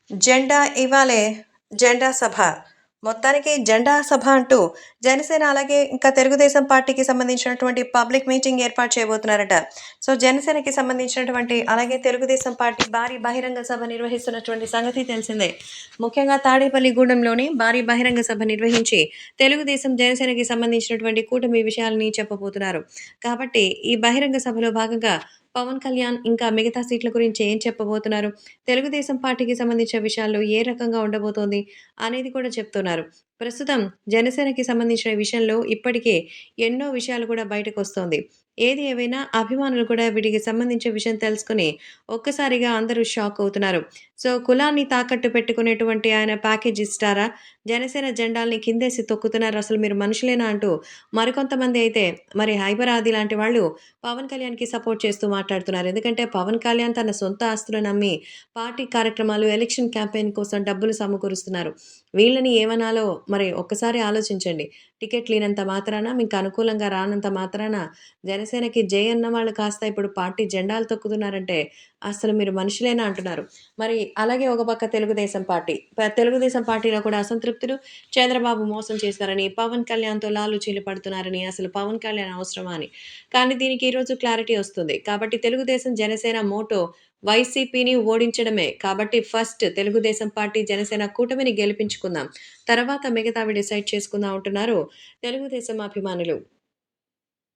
జెండా ఇవాళే జెండా సభ. మొత్తానికి జెండా సభ అంటూ జనసేన అలాగే ఇంకా తెలుగుదేశం పార్టీకి సంబంధించినటువంటి పబ్లిక్ మీటింగ్ ఏర్పాటు చేయబోతున్నారట. సో, జనసేనకి సంబంధించినటువంటి అలాగే తెలుగుదేశం పార్టీ భారీ బహిరంగ సభ నిర్వహిస్తున్నటువంటి సంగతి తెలిసిందే. ముఖ్యంగా తాడేపల్లిగూడెంలోని భారీ బహిరంగ సభ నిర్వహించి తెలుగుదేశం, జనసేనకి సంబంధించినటువంటి కూటమి విషయాలని చెప్పబోతున్నారు. కాబట్టి ఈ బహిరంగ సభలో భాగంగా పవన్ కళ్యాణ్ ఇంకా మిగతా సీట్ల గురించి ఏం చెప్పబోతున్నారు? తెలుగుదేశం పార్టీకి సంబంధించిన విషయాల్లో ఏ రకంగా ఉండబోతోంది అనేది కూడా చెప్తున్నారు. ప్రస్తుతం జనసేనకి సంబంధించిన విషయంలో ఇప్పటికే ఎన్నో విషయాలు కూడా బయటకొస్తోంది. ఏది ఏవైనా అభిమానులు కూడా వీటికి సంబంధించిన విషయం తెలుసుకొని ఒక్కసారిగా అందరూ షాక్ అవుతున్నారు. సో, కులాన్ని తాకట్టు పెట్టుకునేటువంటి ఆయన ప్యాకేజ్ ఇస్తారా? జనసేన జెండాల్ని కిందేసి తొక్కుతున్నారు. అసలు మీరు మనుషులేనా అంటూ మరికొంతమంది అయితే మరి హైపర్ ఆది లాంటి వాళ్ళు పవన్ కళ్యాణ్‌కి సపోర్ట్ చేస్తూ మాట్లాడుతున్నారు. ఎందుకంటే పవన్ కళ్యాణ్ తన సొంత ఆస్తులను అమ్మి పార్టీ కార్యక్రమాలు, ఎలక్షన్ క్యాంపెయిన్ కోసం డబ్బులు సమకూరుస్తున్నారు. వీళ్ళని ఏమనాలో మరి ఒక్కసారి ఆలోచించండి. టికెట్ లేనంత మాత్రాన, మీకు అనుకూలంగా రానంత మాత్రాన జనసేనకి జై అన్న వాళ్ళు కాస్త ఇప్పుడు పార్టీ జెండాలు తొక్కుతున్నారంటే అసలు మీరు మనుషులేనా అంటున్నారు. మరి అలాగే ఒక పక్క తెలుగుదేశం పార్టీ. తెలుగుదేశం పార్టీలో కూడా అసంతృప్తులు. చంద్రబాబు మోసం చేశారని, పవన్ కళ్యాణ్‌తో లాలుచీలు పడుతున్నారని, అసలు పవన్ కళ్యాణ్ అవసరమా అని. కానీ దీనికి ఈరోజు క్లారిటీ వస్తుంది. కాబట్టి తెలుగుదేశం, జనసేన మోటో వైసీపీని ఓడించడమే. కాబట్టి ఫస్ట్ తెలుగుదేశం పార్టీ, జనసేన కూటమిని గెలిపించుకుందాం. తర్వాత మిగతావి డిసైడ్ చేసుకుందాం అంటున్నారు తెలుగుదేశం అభిమానులు.